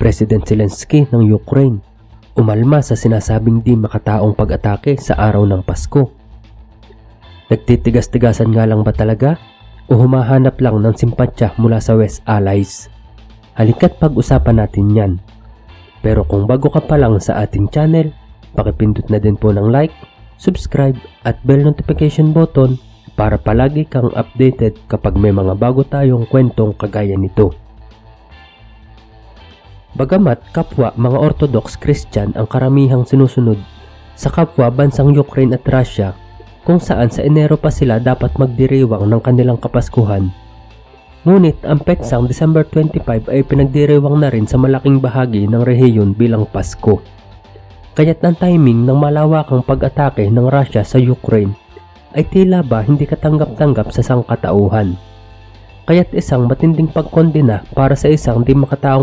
President Zelensky ng Ukraine umalma sa sinasabing di makataong pag-atake sa araw ng Pasko. Nagtitigas-tigasan nga lang ba talaga o humahanap lang ng simpatya mula sa West Allies? Halika't pag-usapan natin yan. Pero kung bago ka pa lang sa ating channel, pakipindot na din po ng like, subscribe at bell notification button para palagi kang updated kapag may mga bago tayong kwentong kagaya nito. Bagamat kapwa mga Orthodox Christian ang karamihang sinusunod sa kapwa bansang Ukraine at Russia, kung saan sa Enero pa sila dapat magdiriwang ng kanilang Kapaskuhan. Ngunit ang petsang December 25 ay pinagdiriwang na rin sa malaking bahagi ng rehiyon bilang Pasko. Kaya't ang timing ng malawakang pag-atake ng Russia sa Ukraine ay tila ba hindi katanggap-tanggap sa sangkatauhan. Kaya't isang matinding pagkondena para sa isang di makataong